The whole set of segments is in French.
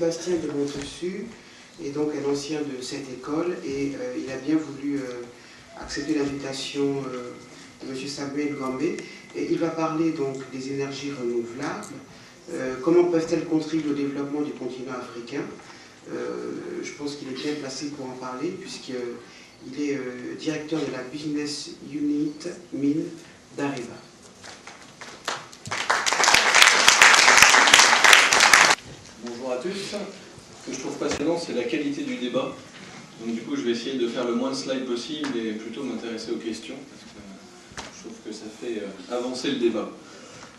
Sébastien de Montessus est donc un ancien de cette école et il a bien voulu accepter l'invitation de M. Samuel Gambé. Et il va parler donc des énergies renouvelables, comment peuvent-elles contribuer au développement du continent africain. Je pense qu'il est bien placé pour en parler puisqu'il est directeur de la Business Unit Mine d'Areva. Bonjour à tous. Ce que je trouve passionnant, c'est la qualité du débat. Donc du coup, je vais essayer de faire le moins de slides possible et plutôt m'intéresser aux questions, parce que je trouve que ça fait avancer le débat.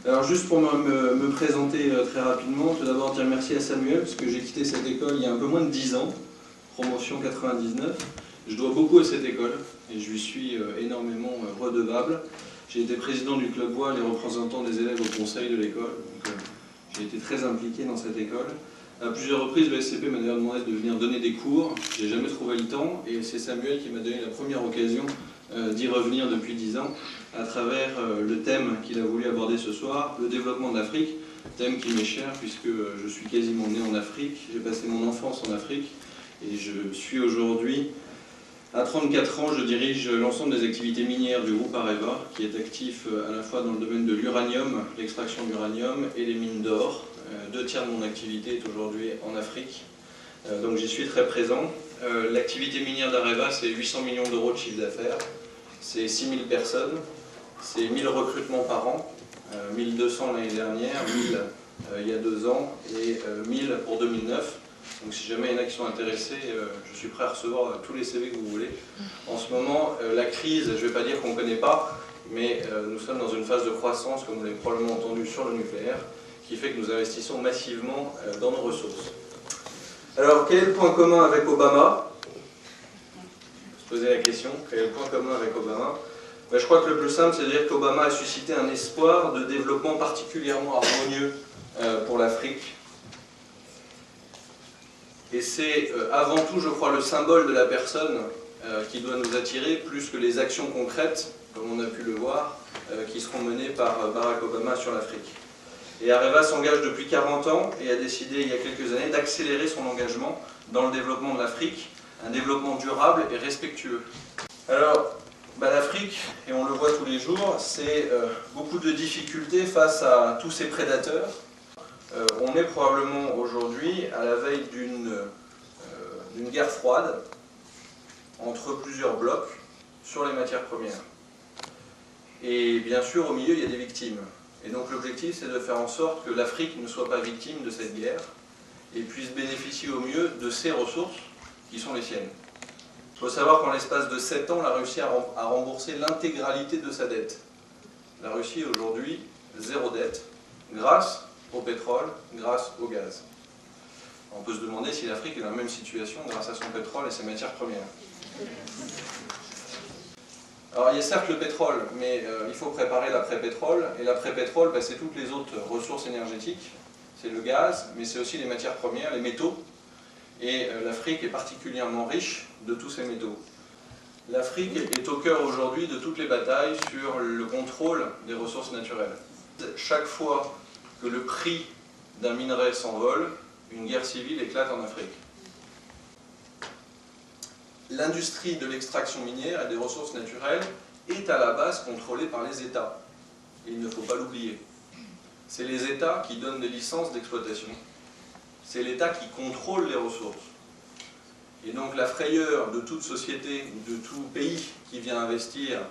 Alors juste pour me présenter très rapidement, tout d'abord dire merci à Samuel, parce que j'ai quitté cette école il y a un peu moins de 10 ans, promotion 99. Je dois beaucoup à cette école et je lui suis énormément redevable. J'ai été président du club voile et représentant des élèves au conseil de l'école. J'ai été très impliqué dans cette école. À plusieurs reprises, le SCP m'a d'ailleurs demandé de venir donner des cours. Je n'ai jamais trouvé le temps et c'est Samuel qui m'a donné la première occasion d'y revenir depuis 10 ans à travers le thème qu'il a voulu aborder ce soir, le développement de l'Afrique, thème qui m'est cher puisque je suis quasiment né en Afrique, j'ai passé mon enfance en Afrique et je suis aujourd'hui, à 34 ans, je dirige l'ensemble des activités minières du groupe Areva qui est actif à la fois dans le domaine de l'uranium, l'extraction d'uranium et les mines d'or. 2 tiers de mon activité est aujourd'hui en Afrique, donc j'y suis très présent. L'activité minière d'Areva, c'est 800 millions d'euros de chiffre d'affaires, c'est 6000 personnes, c'est 1000 recrutements par an, 1200 l'année dernière, 1000 il y a 2 ans et 1000 pour 2009. Donc si jamais il y en a qui sont intéressés, je suis prêt à recevoir tous les CV que vous voulez. En ce moment, la crise, je ne vais pas dire qu'on ne connaît pas, mais nous sommes dans une phase de croissance, comme vous l'avez probablement entendu, sur le nucléaire, qui fait que nous investissons massivement dans nos ressources. Alors, quel est le point commun avec Obama? Se poser la question, quel est le point commun avec Obama? Ben, je crois que le plus simple, c'est de dire qu'Obama a suscité un espoir de développement particulièrement harmonieux pour l'Afrique. Et c'est avant tout, je crois, le symbole de la personne qui doit nous attirer, plus que les actions concrètes, comme on a pu le voir, qui seront menées par Barack Obama sur l'Afrique. Et Areva s'engage depuis 40 ans et a décidé il y a quelques années d'accélérer son engagement dans le développement de l'Afrique, un développement durable et respectueux. Alors, l'Afrique, et on le voit tous les jours, c'est beaucoup de difficultés face à tous ces prédateurs. On est probablement aujourd'hui à la veille d'une guerre froide entre plusieurs blocs sur les matières premières. Et bien sûr, au milieu, il y a des victimes. Et donc l'objectif, c'est de faire en sorte que l'Afrique ne soit pas victime de cette guerre et puisse bénéficier au mieux de ses ressources qui sont les siennes. Il faut savoir qu'en l'espace de 7 ans, la Russie a remboursé l'intégralité de sa dette. La Russie, aujourd'hui, 0 dette, grâce au pétrole, grâce au gaz. On peut se demander si l'Afrique est dans la même situation grâce à son pétrole et ses matières premières. Alors il y a certes le pétrole, mais il faut préparer l'après-pétrole, et l'après-pétrole, c'est toutes les autres ressources énergétiques, c'est le gaz, mais c'est aussi les matières premières, les métaux, et l'Afrique est particulièrement riche de tous ces métaux. L'Afrique est au cœur aujourd'hui de toutes les batailles sur le contrôle des ressources naturelles. Chaque fois que le prix d'un minerai s'envole, une guerre civile éclate en Afrique. L'industrie de l'extraction minière et des ressources naturelles est à la base contrôlée par les États. Et il ne faut pas l'oublier. C'est les États qui donnent des licences d'exploitation. C'est l'État qui contrôle les ressources. Et donc la frayeur de toute société ou de tout pays qui vient investir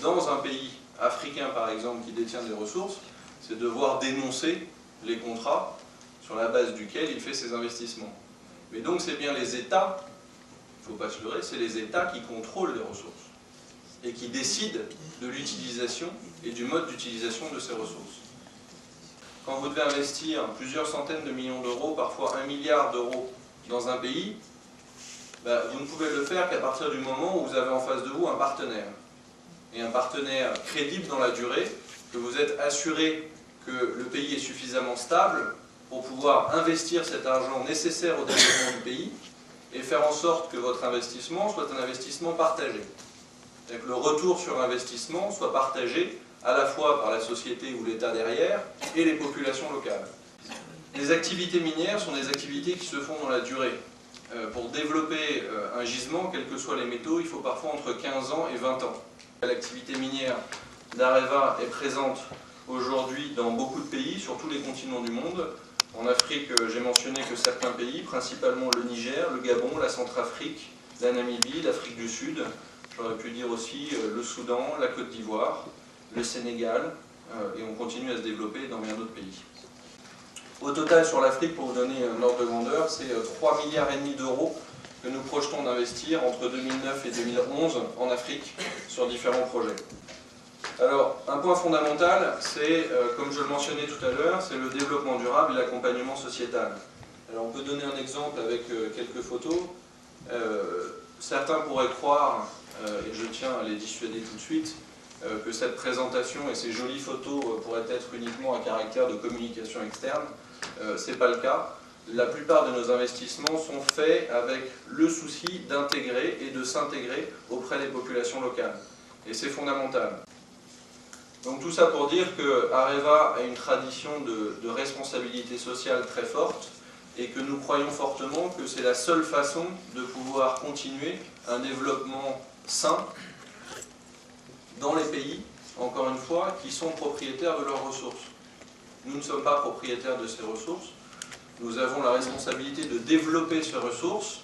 dans un pays africain par exemple qui détient des ressources, c'est de devoir dénoncer les contrats sur la base duquel il fait ses investissements. Mais donc c'est bien les États, il ne faut pas se leurrer, c'est les États qui contrôlent les ressources et qui décident de l'utilisation et du mode d'utilisation de ces ressources. Quand vous devez investir plusieurs centaines de millions d'euros, parfois 1 milliard d'euros dans un pays, vous ne pouvez le faire qu'à partir du moment où vous avez en face de vous un partenaire. Et un partenaire crédible dans la durée, que vous êtes assuré que le pays est suffisamment stable pour pouvoir investir cet argent nécessaire au développement du pays et faire en sorte que votre investissement soit un investissement partagé. C'est-à-dire que le retour sur investissement soit partagé à la fois par la société ou l'État derrière et les populations locales. Les activités minières sont des activités qui se font dans la durée. Pour développer un gisement, quels que soient les métaux, il faut parfois entre 15 ans et 20 ans. L'activité minière d'Areva est présente aujourd'hui dans beaucoup de pays, sur tous les continents du monde. En Afrique, j'ai mentionné que certains pays, principalement le Niger, le Gabon, la Centrafrique, la Namibie, l'Afrique du Sud, j'aurais pu dire aussi le Soudan, la Côte d'Ivoire, le Sénégal, et on continue à se développer dans bien d'autres pays. Au total, sur l'Afrique, pour vous donner un ordre de grandeur, c'est 3,5 milliards d'euros que nous projetons d'investir entre 2009 et 2011 en Afrique sur différents projets. Alors, un point fondamental, c'est, comme je le mentionnais tout à l'heure, c'est le développement durable et l'accompagnement sociétal. Alors, on peut donner un exemple avec quelques photos. Certains pourraient croire, et je tiens à les dissuader tout de suite, que cette présentation et ces jolies photos pourraient être uniquement à caractère de communication externe. Ce n'est pas le cas. La plupart de nos investissements sont faits avec le souci d'intégrer et de s'intégrer auprès des populations locales. Et c'est fondamental. Donc tout ça pour dire que Areva a une tradition de responsabilité sociale très forte et que nous croyons fortement que c'est la seule façon de pouvoir continuer un développement sain dans les pays, encore une fois, qui sont propriétaires de leurs ressources. Nous ne sommes pas propriétaires de ces ressources. Nous avons la responsabilité de développer ces ressources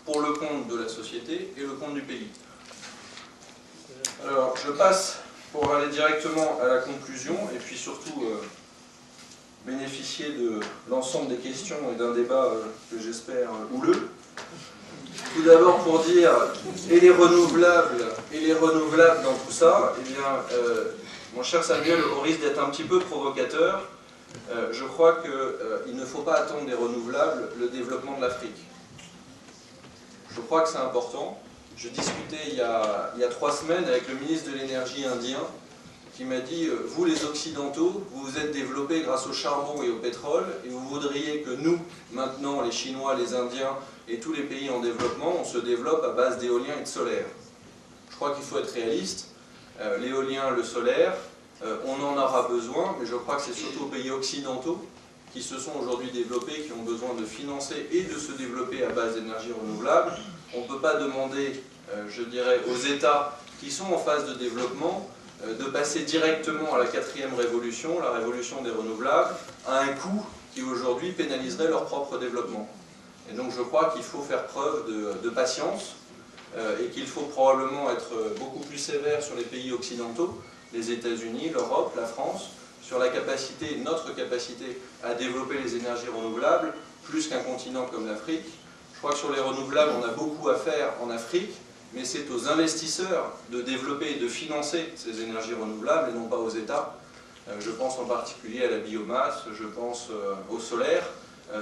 pour le compte de la société et le compte du pays. Alors, je passe pour aller directement à la conclusion et puis surtout bénéficier de l'ensemble des questions et d'un débat que j'espère houleux. Tout d'abord pour dire, et les renouvelables dans tout ça, eh bien, mon cher Samuel, au risque d'être un petit peu provocateur, je crois qu'il ne faut pas attendre des renouvelables le développement de l'Afrique. Je crois que c'est important. Je discutais il y a 3 semaines avec le ministre de l'énergie indien qui m'a dit « Vous les Occidentaux, vous vous êtes développés grâce au charbon et au pétrole et vous voudriez que nous, maintenant, les Chinois, les Indiens et tous les pays en développement, on se développe à base d'éolien et de solaire. » Je crois qu'il faut être réaliste. L'éolien, le solaire, on en aura besoin, mais je crois que c'est surtout aux pays occidentaux qui se sont aujourd'hui développés, qui ont besoin de financer et de se développer à base d'énergie renouvelable. On ne peut pas demander, je dirais, aux États qui sont en phase de développement de passer directement à la 4e révolution, la révolution des renouvelables, à un coût qui aujourd'hui pénaliserait leur propre développement. Et donc je crois qu'il faut faire preuve de patience et qu'il faut probablement être beaucoup plus sévère sur les pays occidentaux, les États-Unis, l'Europe, la France, sur la capacité, notre capacité à développer les énergies renouvelables, plus qu'un continent comme l'Afrique. Je crois que sur les renouvelables, on a beaucoup à faire en Afrique, mais c'est aux investisseurs de développer et de financer ces énergies renouvelables et non pas aux États. Je pense en particulier à la biomasse, je pense au solaire.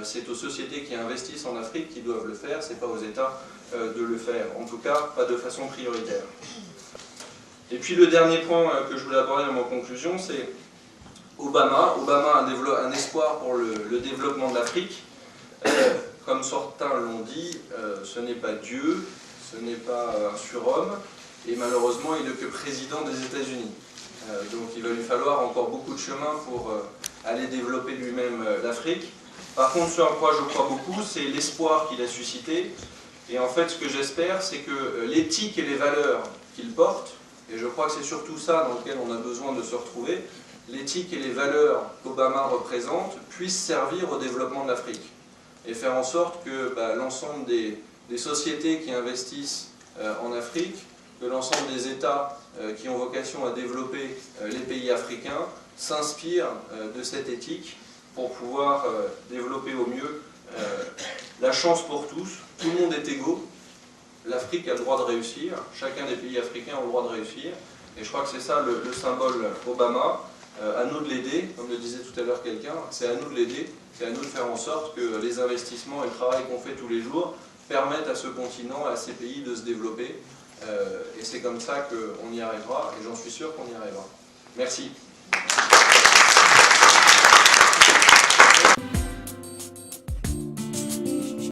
C'est aux sociétés qui investissent en Afrique qui doivent le faire, ce n'est pas aux États de le faire. En tout cas, pas de façon prioritaire. Et puis le dernier point que je voulais aborder dans ma conclusion, c'est Obama. Obama a un espoir pour le développement de l'Afrique. Comme certains l'ont dit, ce n'est pas Dieu, ce n'est pas un surhomme, et malheureusement il n'est que président des États-Unis. Donc il va lui falloir encore beaucoup de chemin pour aller développer lui-même l'Afrique. Par contre, ce à quoi je crois beaucoup, c'est l'espoir qu'il a suscité. Et en fait, ce que j'espère, c'est que l'éthique et les valeurs qu'il porte, et je crois que c'est surtout ça dans lequel on a besoin de se retrouver, l'éthique et les valeurs qu'Obama représente puissent servir au développement de l'Afrique. Et faire en sorte que l'ensemble des sociétés qui investissent en Afrique, que l'ensemble des États qui ont vocation à développer les pays africains s'inspirent de cette éthique pour pouvoir développer au mieux la chance pour tous. Tout le monde est égaux. L'Afrique a le droit de réussir. Chacun des pays africains a le droit de réussir. Et je crois que c'est ça le symbole Obama. À nous de l'aider, comme le disait tout à l'heure quelqu'un, c'est à nous de l'aider, c'est à nous de faire en sorte que les investissements et le travail qu'on fait tous les jours permettent à ce continent, à ces pays de se développer. Et c'est comme ça qu'on y arrivera, et j'en suis sûr qu'on y arrivera. Merci.